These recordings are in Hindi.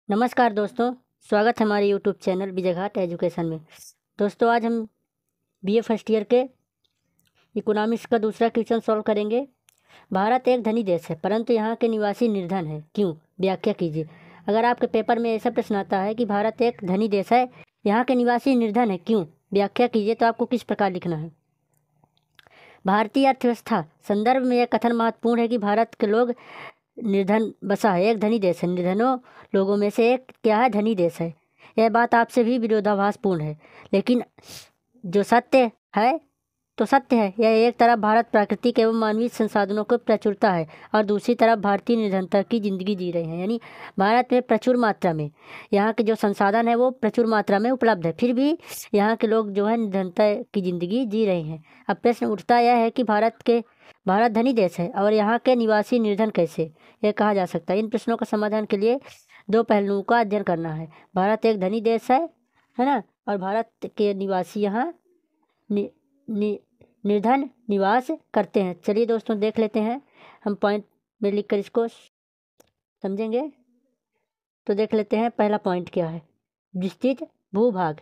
नमस्कार दोस्तों, स्वागत है हमारे YouTube channel Vijay Ghat education में। दोस्तों, आज हम बीए फर्स्ट ईयर के इकोनॉमिक्स का दूसरा क्वेश्चन सॉल्व करेंगे। भारत एक धनी देश है, परंतु यहाँ के निवासी निर्धन है, क्यों? व्याख्या कीजिए। अगर आपके पेपर में ऐसा प्रश्न आता है कि भारत एक धनी देश है, यहाँ के निवासी निर्धन है, क्यों? व्याख्या कीजिए, तो आपको किस प्रकार लिखना है। भारतीय अर्थव्यवस्था संदर्भ में यह कथन महत्वपूर्ण है कि भारत के लोग निर्धन बसा है, एक धनी देश है। निर्धनों लोगों में से एक क्या है? धनी देश है। यह बात आपसे भी विरोधाभासपूर्ण है, लेकिन जो सत्य है तो सत्य है। यह एक तरफ भारत प्राकृतिक एवं मानवीय संसाधनों को प्रचुरता है और दूसरी तरफ भारतीय निर्धनता की जिंदगी जी रहे हैं। यानी भारत में प्रचुर मात्रा में यहाँ के जो संसाधन है वो प्रचुर मात्रा में उपलब्ध है, फिर भी यहाँ के लोग जो है निर्धनता की जिंदगी जी रहे हैं। अब प्रश्न उठता यह है कि भारत धनी देश है और यहाँ के निवासी निर्धन कैसे, यह कहा जा सकता है। इन प्रश्नों का समाधान के लिए दो पहलुओं का अध्ययन करना है। भारत एक धनी देश है ना, और भारत के निवासी यहाँ निर्धन निवास करते हैं। चलिए दोस्तों, देख लेते हैं। हम पॉइंट में लिखकर इसको समझेंगे। तो देख लेते हैं पहला पॉइंट क्या है। विस्तृत भूभाग।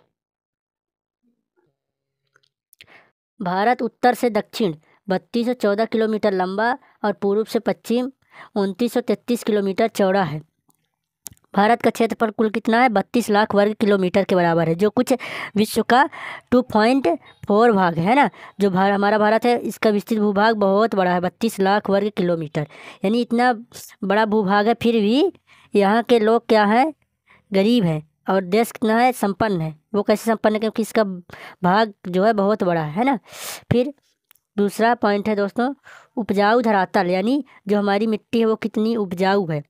भारत उत्तर से दक्षिण 3214 किलोमीटर लंबा और पूर्व से पश्चिम 2933 किलोमीटर चौड़ा है। भारत का क्षेत्रफल कुल कितना है? 32 लाख वर्ग किलोमीटर के बराबर है, जो कुछ विश्व का 2.4 भाग है ना। जो हमारा भारत है, इसका विस्तृत भूभाग बहुत बड़ा है, 32 लाख वर्ग किलोमीटर। यानी इतना बड़ा भूभाग है, फिर भी यहाँ के लोग क्या है? गरीब है। और देश कितना है? संपन्न है। वो कैसे संपन्न है? क्योंकि इसका भाग जो है बहुत बड़ा है ना। फिर दूसरा पॉइंट है दोस्तों, उपजाऊ धरातल। यानी जो हमारी मिट्टी है वो कितनी उपजाऊ है।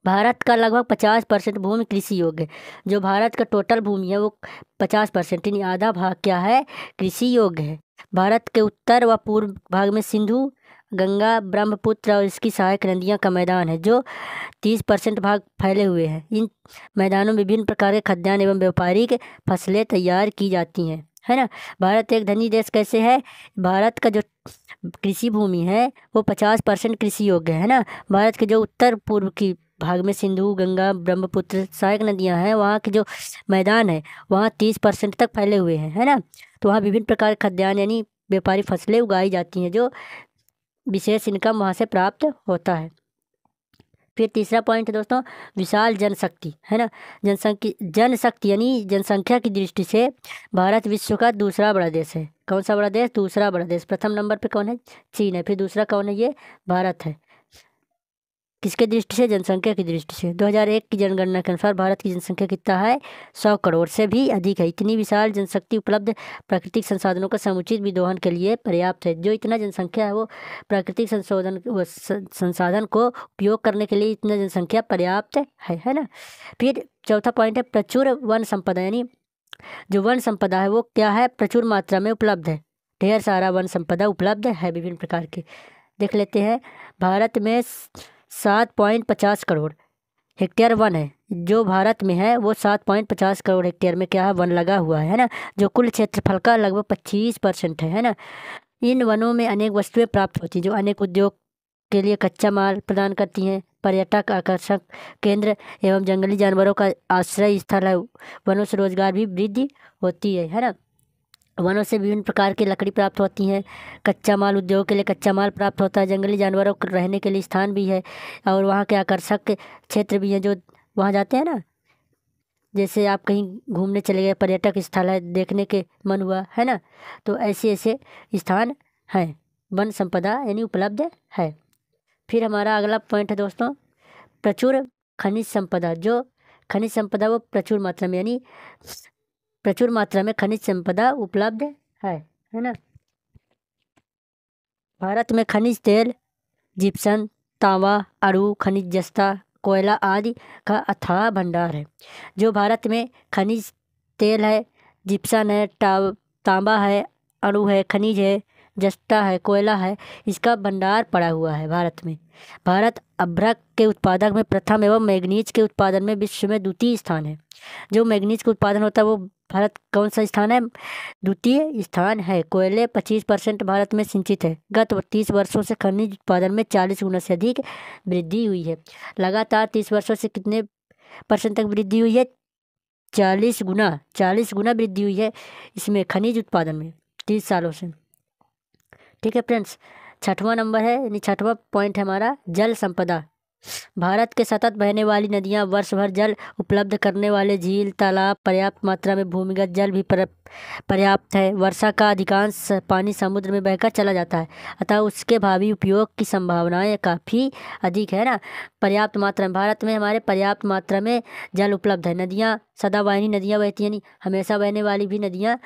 भारत का लगभग 50% भूमि कृषि योग्य है। जो भारत का टोटल भूमि है वो 50% यानी आधा भाग क्या है? कृषि योग्य है। भारत के उत्तर व पूर्व भाग में सिंधु, गंगा, ब्रह्मपुत्र और इसकी सहायक नदियां का मैदान है, जो 30% भाग फैले हुए हैं। इन मैदानों में विभिन्न प्रकार के खाद्यान्न एवं व्यापारिक फसलें तैयार की जाती हैं, है ना। भारत एक धनी देश कैसे है? भारत का जो कृषि भूमि है वो 50% कृषि योग्य है ना। भारत के जो उत्तर पूर्व की भाग में सिंधु, गंगा, ब्रह्मपुत्र सहायक नदियां हैं, वहाँ के जो मैदान है वहाँ 30% तक फैले हुए हैं, है ना। तो वहाँ विभिन्न प्रकार के खाद्यान्न यानी व्यापारिक फसलें उगाई जाती हैं, जो विशेष इनकम वहाँ से प्राप्त होता है। फिर तीसरा पॉइंट है दोस्तों, विशाल जनशक्ति, है ना। जनशक्ति यानी जनसंख्या की दृष्टि से भारत विश्व का दूसरा बड़ा देश है। कौन सा बड़ा देश? दूसरा बड़ा देश। प्रथम नंबर पे कौन है? चीन है। फिर दूसरा कौन है? ये भारत है। किसके दृष्टि से? जनसंख्या की दृष्टि से। 2001 की जनगणना के अनुसार भारत की जनसंख्या कितना है? 100 करोड़ से भी अधिक है। इतनी विशाल जनशक्ति उपलब्ध प्राकृतिक संसाधनों का समुचित विदोहन के लिए पर्याप्त है। जो इतना जनसंख्या है वो प्राकृतिक संसाधन को उपयोग करने के लिए इतना जनसंख्या पर्याप्त है ना। फिर चौथा पॉइंट है प्रचुर वन संपदा। यानी जो वन संपदा है वो क्या है? प्रचुर मात्रा में उपलब्ध है। ढेर सारा वन संपदा उपलब्ध है विभिन्न प्रकार के। देख लेते हैं। भारत में 7.50 करोड़ हेक्टेयर वन है। जो भारत में है वो 7.50 करोड़ हेक्टेयर में क्या है? वन लगा हुआ है ना, जो कुल क्षेत्रफल का लगभग 25% है ना। इन वनों में अनेक वस्तुएं प्राप्त होती हैं, जो अनेक उद्योग के लिए कच्चा माल प्रदान करती हैं। पर्यटक आकर्षक केंद्र एवं जंगली जानवरों का आश्रय स्थल है। वनों से रोजगार भी वृद्धि होती है ना। वनों से विभिन्न प्रकार की लकड़ी प्राप्त होती हैं। कच्चा माल, उद्योग के लिए कच्चा माल प्राप्त होता है। जंगली जानवरों को रहने के लिए स्थान भी है, और वहाँ के आकर्षक क्षेत्र भी हैं जो वहाँ जाते हैं ना। जैसे आप कहीं घूमने चले गए, पर्यटक स्थल है, देखने के मन हुआ, है ना। तो ऐसे ऐसे स्थान हैं, वन संपदा यानी उपलब्ध है। फिर हमारा अगला पॉइंट है दोस्तों, प्रचुर खनिज संपदा। जो खनिज संपदा वो प्रचुर मात्रा में यानी प्रचुर मात्रा में खनिज संपदा उपलब्ध है ना। भारत में खनिज तेल, जिप्सम, तांबा, अणु खनिज, जस्ता, कोयला आदि का अथाह भंडार है। जो भारत में खनिज तेल है, जिप्सम है, तांबा है, अणु है, खनिज है, जस्ता है, कोयला है, इसका भंडार पड़ा हुआ है भारत में। भारत अभ्रक के उत्पादक में प्रथम एवं मैग्नीज के उत्पादन में विश्व में द्वितीय स्थान है। जो मैग्नीज का उत्पादन होता है वो भारत कौन सा स्थान है? द्वितीय स्थान है। कोयले 25% भारत में सिंचित है। गत 30 वर्षों से खनिज उत्पादन में 40 गुना से अधिक वृद्धि हुई है। लगातार 30 वर्षों से कितने परसेंट तक वृद्धि हुई है। 40 गुना वृद्धि हुई है इसमें खनिज उत्पादन में 30 सालों से। ठीक है फ्रेंड्स, छठवां नंबर है यानी छठवां पॉइंट है हमारा जल संपदा। भारत के सतत बहने वाली नदियां, वर्ष भर जल उपलब्ध करने वाले झील, तालाब, पर्याप्त मात्रा में भूमिगत जल भी पर्याप्त है। वर्षा का अधिकांश पानी समुद्र में बहकर चला जाता है, अतः उसके भावी उपयोग की संभावनाएं काफ़ी अधिक है ना। पर्याप्त मात्रा में भारत में हमारे पर्याप्त मात्रा में जल उपलब्ध है। नदियाँ सदाबहानी नदियाँ बहती हैं, नहीं हमेशा बहने वाली भी नदियाँ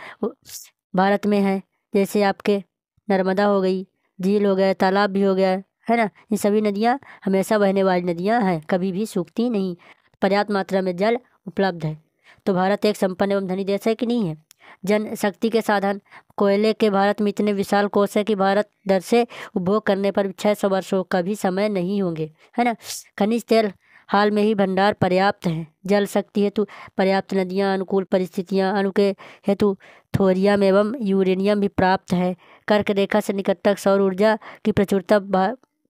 भारत में हैं, जैसे आपके नर्मदा हो गई, झील हो गया, तालाब भी हो गया, है ना। ये सभी नदियाँ हमेशा बहने वाली नदियाँ हैं, कभी भी सूखती नहीं, पर्याप्त मात्रा में जल उपलब्ध है। तो भारत एक संपन्न एवं धनी देश है कि नहीं है। जनशक्ति के साधन, कोयले के भारत में इतने विशाल कोष है कि भारत दर से उपभोग करने पर 600 वर्षों का भी समय नहीं होंगे, है ना। खनिज तेल हाल में ही भंडार पर्याप्त हैं। जल शक्ति हेतु पर्याप्त नदियाँ, अनुकूल परिस्थितियाँ, अणु के हेतु थोरियम एवं यूरेनियम भी प्राप्त है। कर्क रेखा से निकटतक सौर ऊर्जा की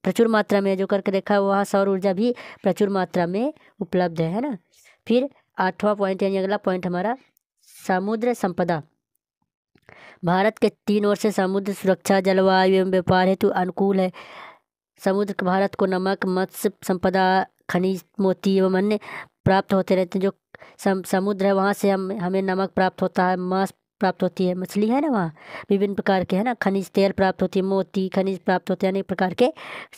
प्रचुर मात्रा में, जो कर्क रेखा है वहाँ सौर ऊर्जा भी प्रचुर मात्रा में उपलब्ध है ना। फिर 8वां पॉइंट यानी अगला पॉइंट हमारा समुद्र संपदा। भारत के 3 ओर से समुद्र सुरक्षा, जलवायु एवं व्यापार हेतु अनुकूल है। समुद्र भारत को नमक, मत्स्य संपदा, खनिज, मोती एवं अन्य प्राप्त होते रहते हैं। जो समुद्र है वहाँ से हमें नमक प्राप्त होता है, मांस प्राप्त होती है, मछली है ना वहाँ विभिन्न प्रकार के, है ना। खनिज तेल प्राप्त होती है, मोती खनिज प्राप्त होते हैं, अनेक प्रकार के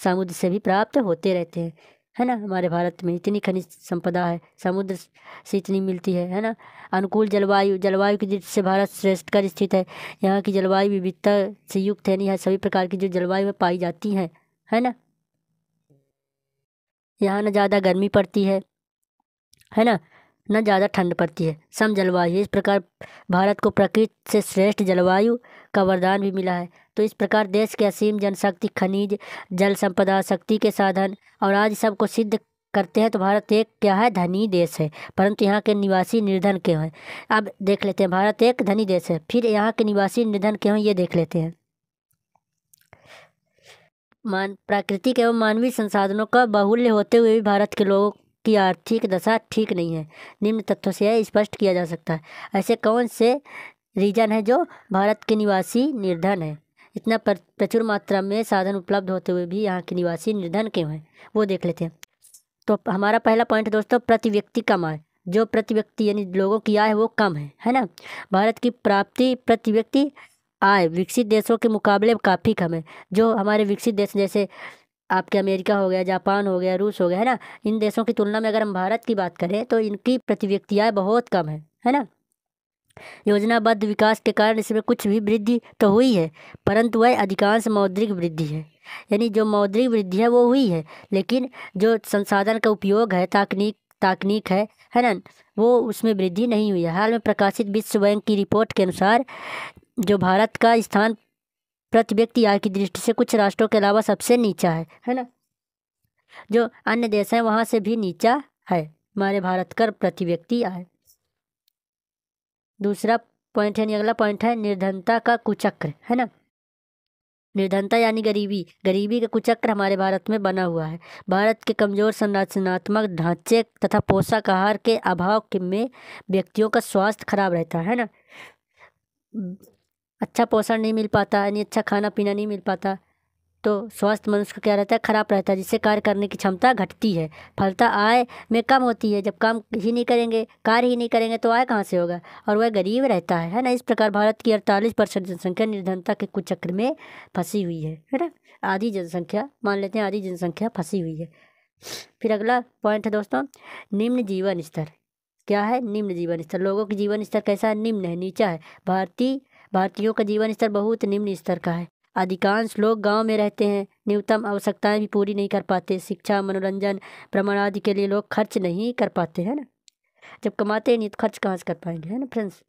समुद्र से भी प्राप्त होते रहते हैं, है ना। हमारे भारत में इतनी खनिज संपदा है, समुद्र से इतनी मिलती है ना। अनुकूल जलवायु, जलवायु की दृष्टि से भारत श्रेष्ठ कर स्थित है। यहाँ की जलवायु विविधता से युक्त है, नहीं है सभी प्रकार की जो जलवायु में पाई जाती हैं, है ना। यहाँ न ज़्यादा गर्मी पड़ती है ना, न ज़्यादा ठंड पड़ती है, सम जलवायु। इस प्रकार भारत को प्रकृति से श्रेष्ठ जलवायु का वरदान भी मिला है। तो इस प्रकार देश के असीम जनशक्ति, खनिज, जल संपदा, शक्ति के साधन और आज सबको सिद्ध करते हैं तो भारत एक क्या है, धनी देश है, परंतु यहाँ के निवासी निर्धन क्यों हैं। अब देख लेते हैं, भारत एक धनी देश है, फिर यहाँ के निवासी निर्धन क्यों हैं ये देख लेते हैं। प्राकृतिक एवं मानवीय संसाधनों का बाहुल्य होते हुए भी भारत के लोगों की आर्थिक दशा ठीक नहीं है। निम्न तथ्यों से यह स्पष्ट किया जा सकता है। ऐसे कौन से रीजन है जो भारत के निवासी निर्धन है। इतना प्रचुर मात्रा में साधन उपलब्ध होते हुए भी यहाँ के निवासी निर्धन क्यों हैं वो देख लेते हैं। तो हमारा पहला पॉइंट दोस्तों, प्रति व्यक्ति कम आय। जो प्रति व्यक्ति यानी लोगों की आय वो कम है ना। भारत की प्राप्ति प्रति व्यक्ति आय विकसित देशों के मुकाबले काफ़ी कम है। जो हमारे विकसित देश जैसे आपके अमेरिका हो गया, जापान हो गया, रूस हो गया, है ना, इन देशों की तुलना में अगर हम भारत की बात करें तो इनकी प्रति व्यक्ति आय बहुत कम है ना। योजनाबद्ध विकास के कारण इसमें कुछ भी वृद्धि तो हुई है, परंतु वह अधिकांश मौद्रिक वृद्धि है। यानी जो मौद्रिक वृद्धि है वो हुई है, लेकिन जो संसाधन का उपयोग है, तकनीक है ना, वो उसमें वृद्धि नहीं हुई है। हाल में प्रकाशित विश्व बैंक की रिपोर्ट के अनुसार जो भारत का स्थान प्रति व्यक्ति आय की दृष्टि से कुछ राष्ट्रों के अलावा सबसे नीचा है ना। जो अन्य देश हैं वहाँ से भी नीचा है हमारे भारत का प्रति व्यक्ति आय। दूसरा पॉइंट है, अगला पॉइंट है निर्धनता का कुचक्र, है ना। निर्धनता यानी गरीबी का कुचक्र हमारे भारत में बना हुआ है। भारत के कमजोर संरचनात्मक ढांचे तथा पोषक आहार के अभाव में व्यक्तियों का स्वास्थ्य खराब रहता है ना। अच्छा पोषण नहीं मिल पाता, यानी अच्छा खाना पीना नहीं मिल पाता, तो स्वास्थ्य मनुष्य का क्या रहता है, खराब रहता है, जिससे कार्य करने की क्षमता घटती है। फलता आय में कम होती है। जब काम ही नहीं करेंगे, कार्य ही नहीं करेंगे तो आय कहाँ से होगा, और वह गरीब रहता है ना। इस प्रकार भारत की 48% जनसंख्या निर्धनता के कुचक्र में फंसी हुई है ना। आधी जनसंख्या मान लेते हैं, आधी जनसंख्या फंसी हुई है। फिर अगला पॉइंट है दोस्तों, निम्न जीवन स्तर। क्या है, निम्न जीवन स्तर। लोगों की जीवन स्तर कैसा है, निम्न है, नीचा है। भारतीयों का जीवन स्तर बहुत निम्न स्तर का है। अधिकांश लोग गांव में रहते हैं, न्यूनतम आवश्यकताएं भी पूरी नहीं कर पाते। शिक्षा, मनोरंजन, भ्रमण आदि के लिए लोग खर्च नहीं कर पाते, है ना। जब कमाते ही नहीं तो खर्च कहाँ से कर पाएंगे, है ना फ्रेंड्स।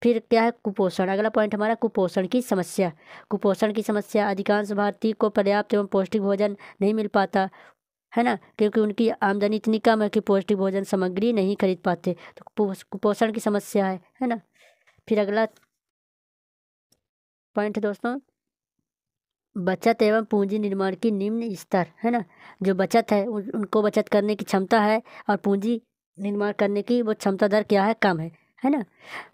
फिर क्या है, कुपोषण। अगला पॉइंट हमारा कुपोषण की समस्या। कुपोषण की समस्या, अधिकांश भारतीय को पर्याप्त एवं पौष्टिक भोजन नहीं मिल पाता, है ना, क्योंकि उनकी आमदनी इतनी कम है कि पौष्टिक भोजन सामग्री नहीं खरीद पाते। तो कुपोषण की समस्या है ना। फिर अगला पॉइंट है दोस्तों, बचत एवं पूंजी निर्माण की निम्न स्तर, है ना। जो बचत है उनको बचत करने की क्षमता है और पूंजी निर्माण करने की वो क्षमता दर क्या है, कम है ना।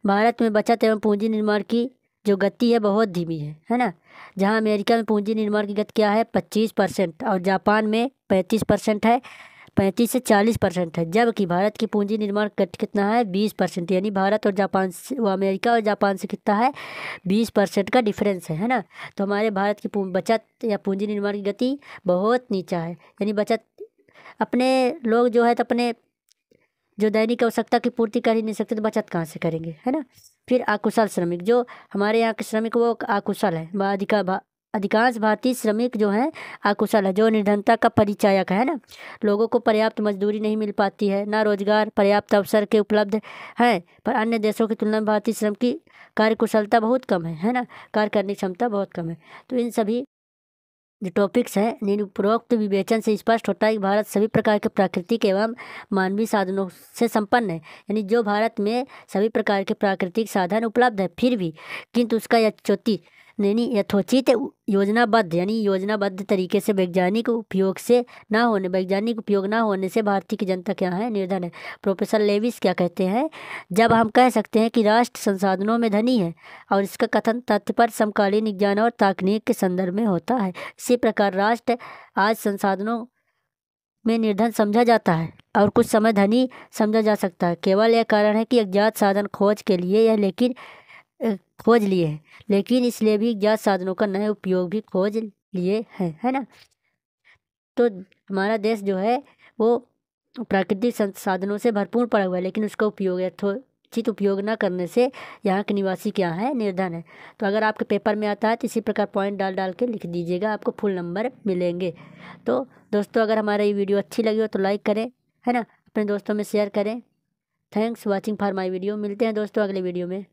भारत में बचत एवं पूंजी निर्माण की जो गति है बहुत धीमी है ना। जहाँ अमेरिका में पूंजी निर्माण की गति क्या है 25% और जापान में 35% है, 35 से 40% है। जबकि भारत की पूंजी निर्माण गति कितना है 20%, यानी भारत और जापान से, वो अमेरिका और जापान से कितना है 20% का डिफरेंस है ना। तो हमारे भारत की बचत या पूंजी निर्माण की गति बहुत नीचा है, यानी बचत अपने लोग जो है तो अपने जो दैनिक आवश्यकता की पूर्ति कर ही नहीं सकते तो बचत कहाँ से करेंगे, है ना। फिर अकुशल श्रमिक, जो हमारे यहाँ के श्रमिक वो अकुशल है। अधिकांश भारतीय श्रमिक जो हैं अकुशल है, जो निर्धनता का परिचायक है ना। लोगों को पर्याप्त मजदूरी नहीं मिल पाती है, ना रोजगार पर्याप्त अवसर के उपलब्ध हैं। पर अन्य देशों की तुलना में भारतीय श्रम की कार्यकुशलता बहुत कम है ना। कार्य करने की क्षमता बहुत कम है। तो इन सभी जो टॉपिक्स हैं इन उपरोक्त विवेचन से स्पष्ट होता है कि भारत सभी प्रकार के प्राकृतिक एवं मानवीय साधनों से संपन्न है। यानी जो भारत में सभी प्रकार के प्राकृतिक साधन उपलब्ध है, फिर भी किंतु उसका यथोचित योजनाबद्ध यानी योजनाबद्ध तरीके से वैज्ञानिक उपयोग ना होने से भारतीय की जनता क्या है, निर्धन है। प्रोफेसर लेविस क्या कहते हैं, जब हम कह सकते हैं कि राष्ट्र संसाधनों में धनी है और इसका कथन तथ्य पर समकालीन विज्ञान और तकनीक के संदर्भ में होता है। इसी प्रकार राष्ट्र आज संसाधनों में निर्धन समझा जाता है और कुछ समय धनी समझा जा सकता है। केवल यह कारण है कि अज्ञात साधन खोज के लिए या लेकिन खोज लिए हैं, लेकिन इसलिए भी ज्ञात साधनों का नए उपयोग भी खोज लिए हैं, है ना। तो हमारा देश जो है वो प्राकृतिक संसाधनों से भरपूर पड़ा हुआ है, लेकिन उसका उपयोग यथोचित उपयोग न करने से यहाँ के निवासी क्या है, निर्धन है। तो अगर आपके पेपर में आता है तो इसी प्रकार पॉइंट डाल डाल के लिख दीजिएगा, आपको फुल नंबर मिलेंगे। तो दोस्तों अगर हमारा ये वीडियो अच्छी लगी हो तो लाइक करें, है ना, अपने दोस्तों में शेयर करें। Thanks watching for my video. मिलते हैं दोस्तों अगले वीडियो में।